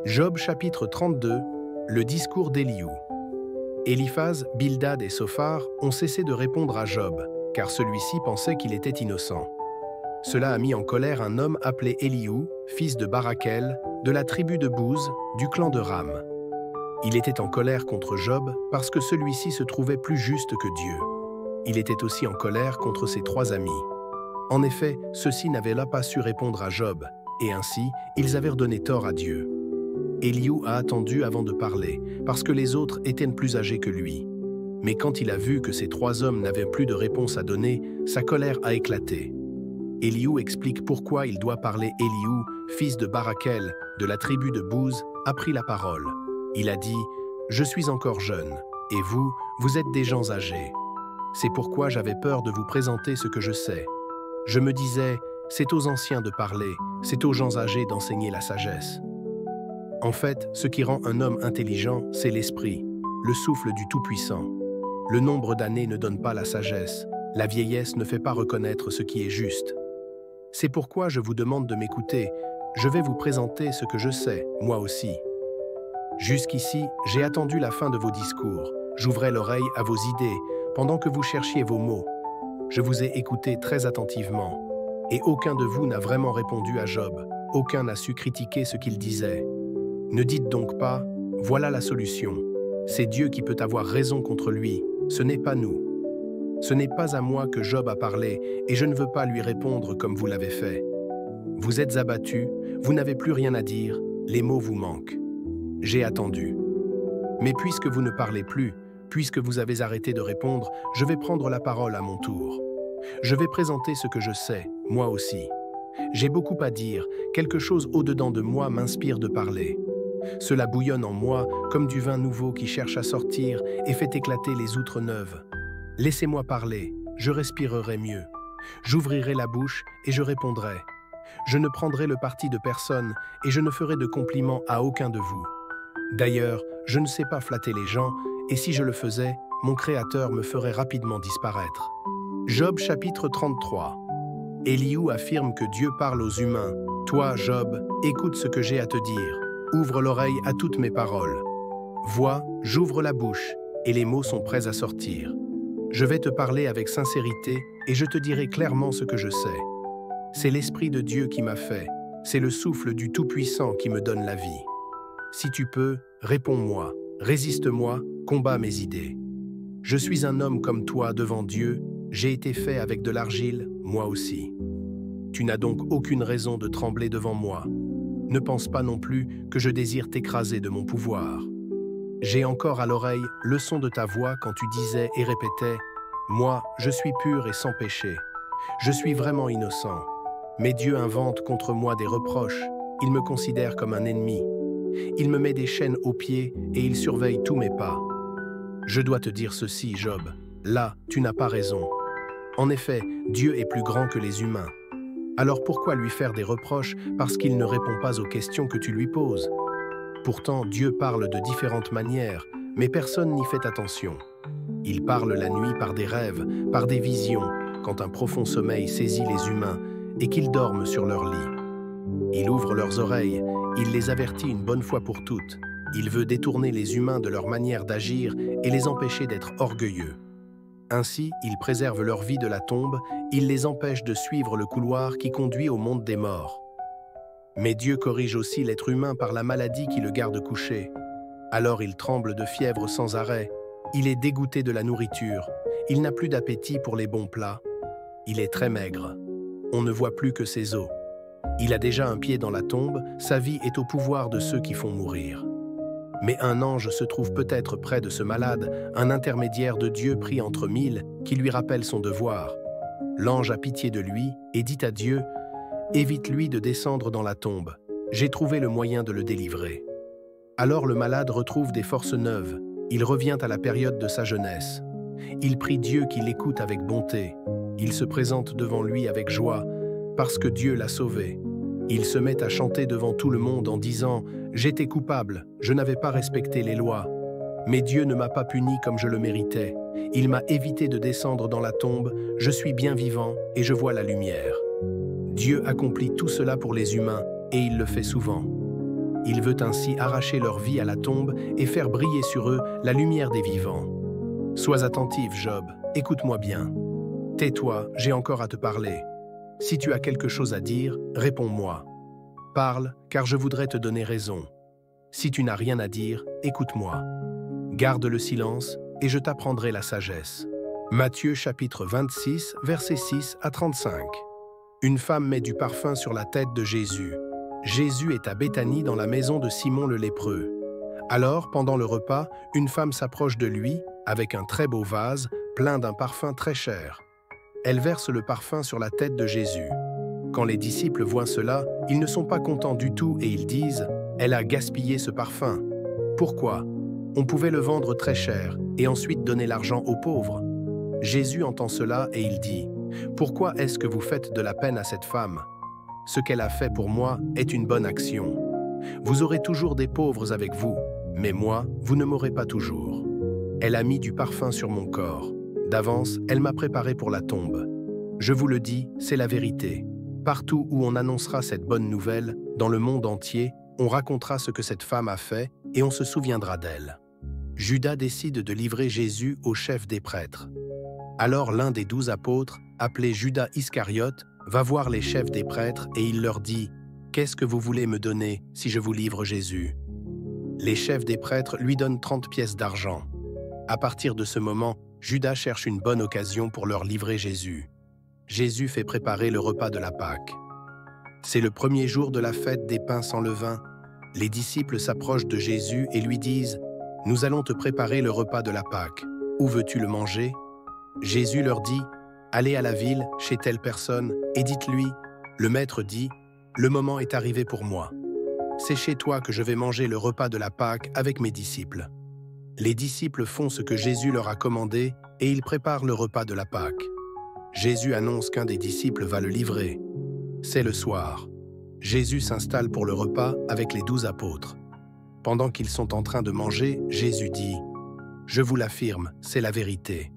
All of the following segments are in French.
Job chapitre 32, le discours d'Éliou. Éliphaz, Bildad et Sophar ont cessé de répondre à Job, car celui-ci pensait qu'il était innocent. Cela a mis en colère un homme appelé Éliou, fils de Barakel, de la tribu de Bouz, du clan de Ram. Il était en colère contre Job parce que celui-ci se trouvait plus juste que Dieu. Il était aussi en colère contre ses trois amis. En effet, ceux-ci n'avaient là pas su répondre à Job, et ainsi, ils avaient redonné tort à Dieu. Éliou a attendu avant de parler, parce que les autres étaient plus âgés que lui. Mais quand il a vu que ces trois hommes n'avaient plus de réponse à donner, sa colère a éclaté. Éliou explique pourquoi il doit parler. Éliou, fils de Barakel, de la tribu de Bouz, a pris la parole. Il a dit « Je suis encore jeune, et vous, vous êtes des gens âgés. C'est pourquoi j'avais peur de vous présenter ce que je sais. Je me disais, c'est aux anciens de parler, c'est aux gens âgés d'enseigner la sagesse. » En fait, ce qui rend un homme intelligent, c'est l'esprit, le souffle du Tout-Puissant. Le nombre d'années ne donne pas la sagesse, la vieillesse ne fait pas reconnaître ce qui est juste. C'est pourquoi je vous demande de m'écouter, je vais vous présenter ce que je sais, moi aussi. Jusqu'ici, j'ai attendu la fin de vos discours, j'ouvrais l'oreille à vos idées, pendant que vous cherchiez vos mots. Je vous ai écouté très attentivement, et aucun de vous n'a vraiment répondu à Job, aucun n'a su critiquer ce qu'il disait. Ne dites donc pas, voilà la solution. C'est Dieu qui peut avoir raison contre lui, ce n'est pas nous. Ce n'est pas à moi que Job a parlé, et je ne veux pas lui répondre comme vous l'avez fait. Vous êtes abattu, vous n'avez plus rien à dire, les mots vous manquent. J'ai attendu. Mais puisque vous ne parlez plus, puisque vous avez arrêté de répondre, je vais prendre la parole à mon tour. Je vais présenter ce que je sais, moi aussi. J'ai beaucoup à dire, quelque chose au-dedans de moi m'inspire de parler. Cela bouillonne en moi comme du vin nouveau qui cherche à sortir et fait éclater les outres neuves. Laissez-moi parler, je respirerai mieux. J'ouvrirai la bouche et je répondrai. Je ne prendrai le parti de personne et je ne ferai de compliments à aucun de vous. D'ailleurs, je ne sais pas flatter les gens et si je le faisais, mon Créateur me ferait rapidement disparaître. Job chapitre 33. Éliou affirme que Dieu parle aux humains. Toi, Job, écoute ce que j'ai à te dire. Ouvre l'oreille à toutes mes paroles. Vois, j'ouvre la bouche, et les mots sont prêts à sortir. Je vais te parler avec sincérité, et je te dirai clairement ce que je sais. C'est l'Esprit de Dieu qui m'a fait, c'est le souffle du Tout-Puissant qui me donne la vie. Si tu peux, réponds-moi, résiste-moi, combats mes idées. Je suis un homme comme toi devant Dieu, j'ai été fait avec de l'argile, moi aussi. Tu n'as donc aucune raison de trembler devant moi. Ne pense pas non plus que je désire t'écraser de mon pouvoir. J'ai encore à l'oreille le son de ta voix quand tu disais et répétais « Moi, je suis pur et sans péché. Je suis vraiment innocent. Mais Dieu invente contre moi des reproches. Il me considère comme un ennemi. Il me met des chaînes aux pieds et il surveille tous mes pas. Je dois te dire ceci, Job. Là, tu n'as pas raison. En effet, Dieu est plus grand que les humains. Alors pourquoi lui faire des reproches parce qu'il ne répond pas aux questions que tu lui poses? Pourtant, Dieu parle de différentes manières, mais personne n'y fait attention. Il parle la nuit par des rêves, par des visions, quand un profond sommeil saisit les humains et qu'ils dorment sur leur lit. Il ouvre leurs oreilles, il les avertit une bonne fois pour toutes. Il veut détourner les humains de leur manière d'agir et les empêcher d'être orgueilleux. Ainsi, il préserve leur vie de la tombe, il les empêche de suivre le couloir qui conduit au monde des morts. Mais Dieu corrige aussi l'être humain par la maladie qui le garde couché. Alors il tremble de fièvre sans arrêt, il est dégoûté de la nourriture, il n'a plus d'appétit pour les bons plats, il est très maigre, on ne voit plus que ses os. Il a déjà un pied dans la tombe, sa vie est au pouvoir de ceux qui font mourir. Mais un ange se trouve peut-être près de ce malade, un intermédiaire de Dieu pris entre mille, qui lui rappelle son devoir. L'ange a pitié de lui et dit à Dieu « Évite-lui de descendre dans la tombe, j'ai trouvé le moyen de le délivrer. » Alors le malade retrouve des forces neuves, il revient à la période de sa jeunesse. Il prie Dieu qui l'écoute avec bonté, il se présente devant lui avec joie, parce que Dieu l'a sauvé. Il se met à chanter devant tout le monde en disant « J'étais coupable, je n'avais pas respecté les lois. Mais Dieu ne m'a pas puni comme je le méritais. Il m'a évité de descendre dans la tombe, je suis bien vivant et je vois la lumière. » Dieu accomplit tout cela pour les humains et il le fait souvent. Il veut ainsi arracher leur vie à la tombe et faire briller sur eux la lumière des vivants. Sois attentif, Job, écoute-moi bien. Tais-toi, j'ai encore à te parler. Si tu as quelque chose à dire, réponds-moi. Parle, car je voudrais te donner raison. Si tu n'as rien à dire, écoute-moi. Garde le silence, et je t'apprendrai la sagesse. Matthieu chapitre 26, versets 6 à 35. Une femme met du parfum sur la tête de Jésus. Jésus est à Béthanie dans la maison de Simon le lépreux. Alors, pendant le repas, une femme s'approche de lui avec un très beau vase plein d'un parfum très cher. Elle verse le parfum sur la tête de Jésus. Quand les disciples voient cela, ils ne sont pas contents du tout et ils disent « Elle a gaspillé ce parfum. Pourquoi ? On pouvait le vendre très cher et ensuite donner l'argent aux pauvres. » Jésus entend cela et il dit « Pourquoi est-ce que vous faites de la peine à cette femme ? Ce qu'elle a fait pour moi est une bonne action. Vous aurez toujours des pauvres avec vous, mais moi, vous ne m'aurez pas toujours. Elle a mis du parfum sur mon corps. D'avance, elle m'a préparé pour la tombe. Je vous le dis, c'est la vérité. Partout où on annoncera cette bonne nouvelle, dans le monde entier, on racontera ce que cette femme a fait et on se souviendra d'elle. » Judas décide de livrer Jésus au chef des prêtres. Alors l'un des 12 apôtres, appelé Judas Iscariote, va voir les chefs des prêtres et il leur dit « Qu'est-ce que vous voulez me donner si je vous livre Jésus ?» Les chefs des prêtres lui donnent 30 pièces d'argent. À partir de ce moment, Judas cherche une bonne occasion pour leur livrer Jésus. Jésus fait préparer le repas de la Pâque. C'est le premier jour de la fête des pains sans levain. Les disciples s'approchent de Jésus et lui disent « Nous allons te préparer le repas de la Pâque. Où veux-tu le manger ?» Jésus leur dit « Allez à la ville, chez telle personne, et dites-lui, le maître dit, le moment est arrivé pour moi. C'est chez toi que je vais manger le repas de la Pâque avec mes disciples. » Les disciples font ce que Jésus leur a commandé et ils préparent le repas de la Pâque. Jésus annonce qu'un des disciples va le livrer. C'est le soir. Jésus s'installe pour le repas avec les 12 apôtres. Pendant qu'ils sont en train de manger, Jésus dit « Je vous l'affirme, c'est la vérité.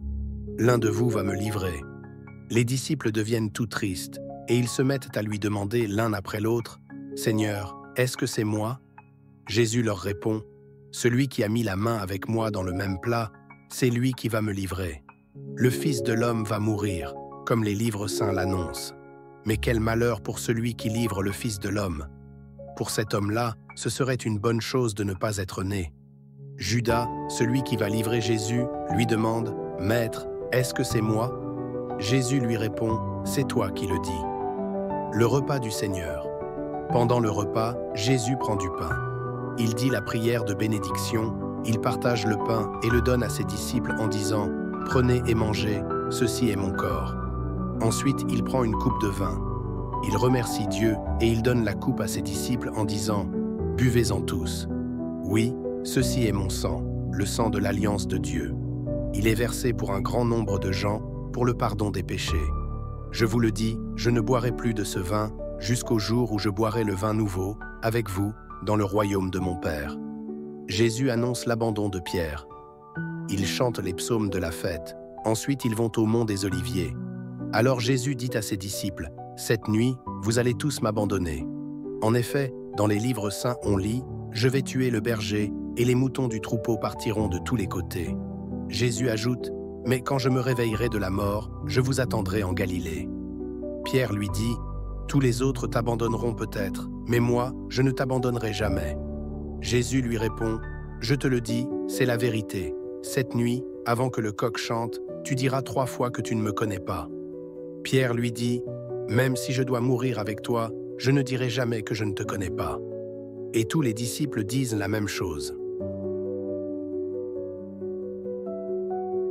L'un de vous va me livrer. » Les disciples deviennent tout tristes et ils se mettent à lui demander l'un après l'autre « Seigneur, est-ce que c'est moi ?» Jésus leur répond « Celui qui a mis la main avec moi dans le même plat, c'est lui qui va me livrer. Le Fils de l'homme va mourir, comme les livres saints l'annoncent. Mais quel malheur pour celui qui livre le Fils de l'homme. Pour cet homme-là, ce serait une bonne chose de ne pas être né. » Judas, celui qui va livrer Jésus, lui demande « Maître, est-ce que c'est moi ?» Jésus lui répond « C'est toi qui le dis. » Le repas du Seigneur. Pendant le repas, Jésus prend du pain. Il dit la prière de bénédiction, il partage le pain et le donne à ses disciples en disant « Prenez et mangez, ceci est mon corps. » Ensuite, il prend une coupe de vin. Il remercie Dieu et il donne la coupe à ses disciples en disant « Buvez-en tous. Oui, ceci est mon sang, le sang de l'alliance de Dieu. Il est versé pour un grand nombre de gens pour le pardon des péchés. Je vous le dis, je ne boirai plus de ce vin jusqu'au jour où je boirai le vin nouveau avec vous dans le royaume de mon Père. » Jésus annonce l'abandon de Pierre. Ils chantent les psaumes de la fête. Ensuite, ils vont au mont des Oliviers. Alors Jésus dit à ses disciples, « Cette nuit, vous allez tous m'abandonner. » En effet, dans les livres saints, on lit, « Je vais tuer le berger, et les moutons du troupeau partiront de tous les côtés. » Jésus ajoute, « Mais quand je me réveillerai de la mort, je vous attendrai en Galilée. » Pierre lui dit, « Tous les autres t'abandonneront peut-être, mais moi, je ne t'abandonnerai jamais. » Jésus lui répond, « Je te le dis, c'est la vérité. Cette nuit, avant que le coq chante, tu diras 3 fois que tu ne me connais pas. » Pierre lui dit, « Même si je dois mourir avec toi, je ne dirai jamais que je ne te connais pas. » Et tous les disciples disent la même chose.